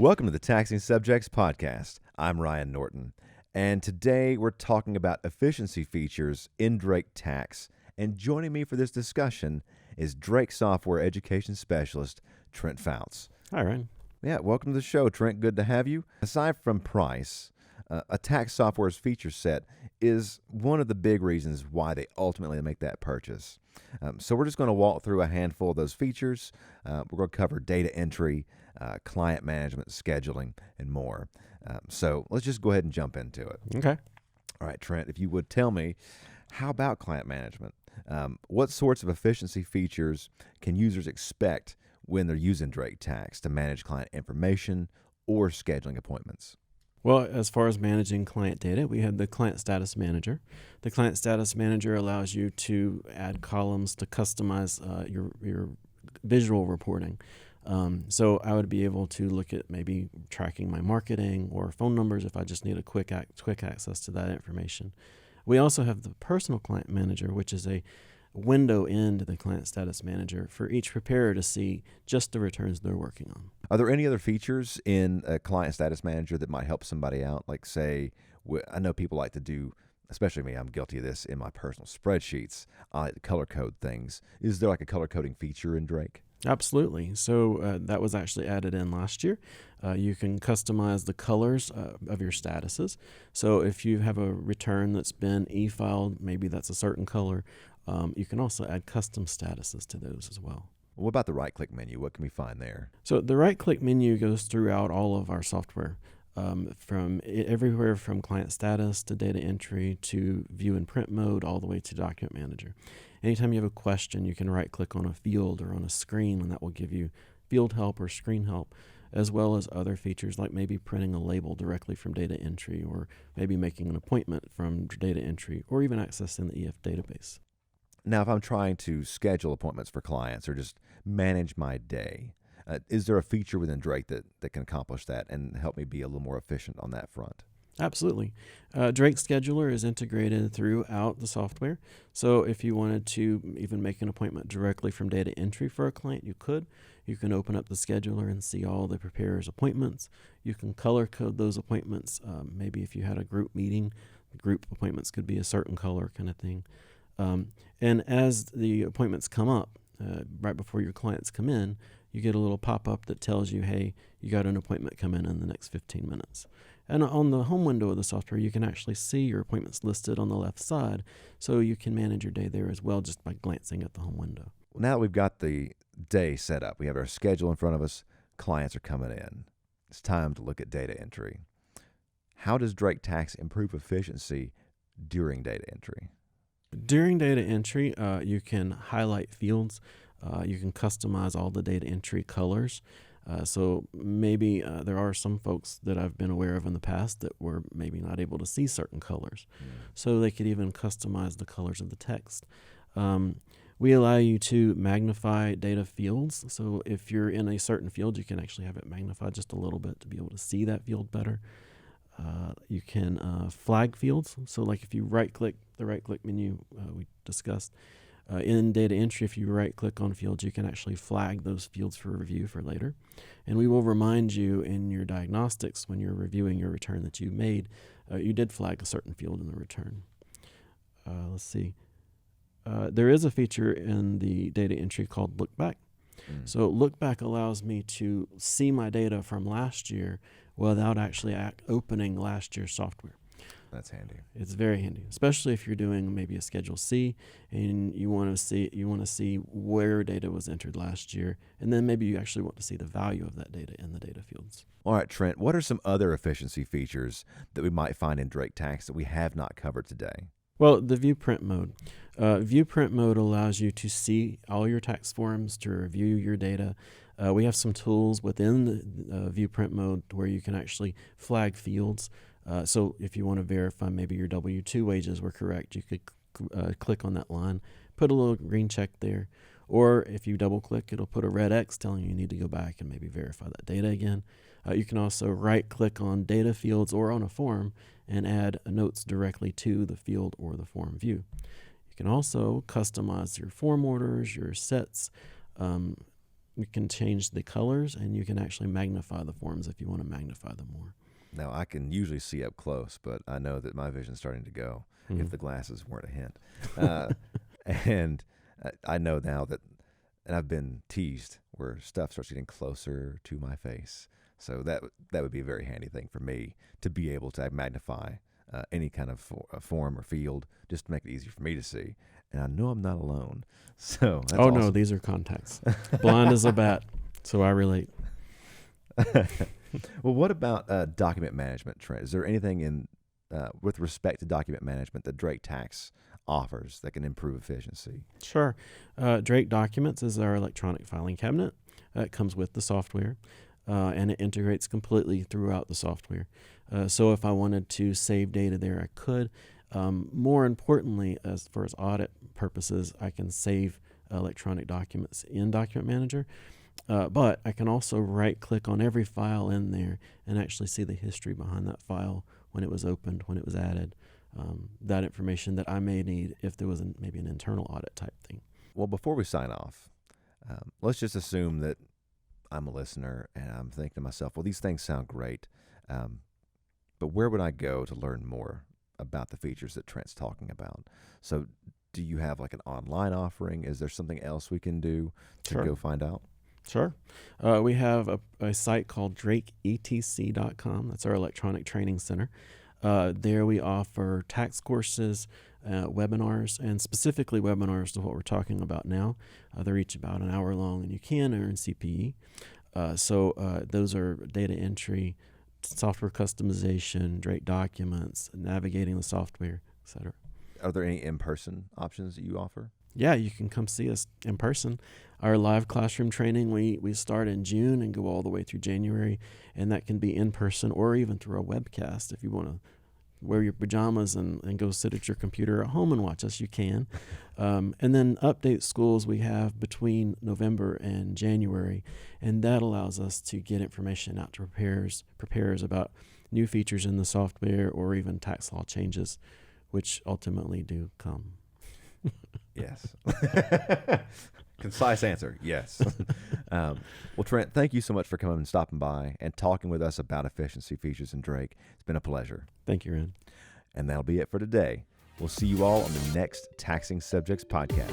Welcome to the Taxing Subjects Podcast. I'm Ryan Norton, and today we're talking about efficiency features in Drake Tax. And joining me for this discussion is Drake Software Education Specialist, Trent Fouts. Hi, Ryan. Yeah, welcome to the show, Trent. Good to have you. Aside from price, a tax software's feature set is one of the big reasons why they ultimately make that purchase. So we're just going to walk through a handful of those features. We're going to cover data entry, client management, scheduling, and more. So let's just go ahead and jump into it. Okay. All right, Trent, if you would tell me, how about client management? What sorts of efficiency features can users expect when they're using Drake Tax to manage client information or scheduling appointments? Well, as far as managing client data, we have the Client Status Manager. The Client Status Manager allows you to add columns to customize your visual reporting. So I would be able to look at maybe tracking my marketing or phone numbers if I just need a quick access to that information. We also have the Personal Client Manager, which is a window into the Client Status Manager for each preparer to see just the returns they're working on. Are there any other features in a Client Status Manager that might help somebody out? Like, say, I know people like to do, especially me, I'm guilty of this in my personal spreadsheets. I like to color code things. Is there like a color coding feature in Drake? Absolutely. So that was actually added in last year. You can customize the colors of your statuses. So if you have a return that's been e-filed, maybe that's a certain color. You can also add custom statuses to those as well. What about the right-click menu? What can we find there? So the right-click menu goes throughout all of our software, from everywhere from client status to data entry to view in print mode all the way to document manager. Anytime you have a question, you can right-click on a field or on a screen, and that will give you field help or screen help, as well as other features like maybe printing a label directly from data entry, or maybe making an appointment from data entry, or even accessing the EF database. Now, if I'm trying to schedule appointments for clients or just manage my day, is there a feature within Drake that can accomplish that and help me be a little more efficient on that front? Absolutely. Drake Scheduler is integrated throughout the software. So if you wanted to even make an appointment directly from data entry for a client, you could. You can open up the scheduler and see all the preparer's appointments. You can color code those appointments. Maybe if you had a group meeting, group appointments could be a certain color kind of thing. And as the appointments come up, right before your clients come in, you get a little pop-up that tells you, hey, you got an appointment coming in the next 15 minutes. And on the home window of the software, you can actually see your appointments listed on the left side, so you can manage your day there as well just by glancing at the home window. Well, now that we've got the day set up, we have our schedule in front of us, clients are coming in. It's time to look at data entry. How does Drake Tax improve efficiency during data entry? During data entry, you can highlight fields. You can customize all the data entry colors. So maybe there are some folks that I've been aware of in the past that were maybe not able to see certain colors. So they could even customize the colors of the text. We allow you to magnify data fields. So if you're in a certain field, you can actually have it magnified just a little bit to be able to see that field better. You can flag fields. So like if you right-click the right-click menu we discussed, in data entry, if you right-click on fields, you can actually flag those fields for review for later. And we will remind you in your diagnostics when you're reviewing your return that you made, you did flag a certain field in the return. Let's see. There is a feature in the data entry called Look Back. So Look Back allows me to see my data from last year without actually opening last year's software. That's handy. It's very handy, especially if you're doing maybe a Schedule C and you want to see where data was entered last year, and then maybe you actually want to see the value of that data in the data fields. All right, Trent, what are some other efficiency features that we might find in Drake Tax that we have not covered today? Well, the view print mode. View print mode allows you to see all your tax forms, to review your data. We have some tools within the view print mode where you can actually flag fields. So if you want to verify maybe your W-2 wages were correct, you could click on that line, put a little green check there. Or if you double click, it'll put a red X telling you need to go back and maybe verify that data again. You can also right click on data fields or on a form and add notes directly to the field or the form view. You can also customize your form orders, your sets, you can change the colors, and you can actually magnify the forms if you want to magnify them more. Now, I can usually see up close, but I know that my vision's starting to go if the glasses weren't a hint. And I know now that, and I've been teased where stuff starts getting closer to my face. So that would be a very handy thing for me to be able to magnify any kind of form or field, just to make it easier for me to see. And I know I'm not alone. So that's no, awesome. these are contacts. Blind as a bat, so I relate. Well, what about document management, Trent? Is there anything in with respect to document management that Drake Tax offers that can improve efficiency? Sure. Drake Documents is our electronic filing cabinet. It comes with the software, and it integrates completely throughout the software. So if I wanted to save data there, I could. More importantly, as far as audit purposes, I can save electronic documents in Document Manager. But I can also right-click on every file in there and actually see the history behind that file, when it was opened, when it was added, that information that I may need if there was maybe an internal audit type thing. Well, before we sign off, let's just assume that I'm a listener and I'm thinking to myself, well, these things sound great, but where would I go to learn more about the features that Trent's talking about? So do you have like an online offering? Is there something else we can do to Sure. go find out? Sure. We have a site called drakeetc.com. That's our electronic training center. There we offer tax courses, webinars, and specifically webinars to what we're talking about now. They're each about an hour long, and you can earn CPE. So those are data entry, software customization, Drake Documents, navigating the software, etc. Are there any in-person options that you offer? Yeah, you can come see us in person. Our live classroom training, we start in June and go all the way through January, and that can be in person or even through a webcast. If you want to wear your pajamas and go sit at your computer at home and watch us, you can. And then update schools we have between November and January, and that allows us to get information out to preparers about new features in the software or even tax law changes, which ultimately do come. Yes. Concise answer, yes. Well, Trent, thank you so much for coming and stopping by and talking with us about efficiency features in Drake. It's been a pleasure. Thank you, Ren. And that'll be it for today. We'll see you all on the next Taxing Subjects podcast.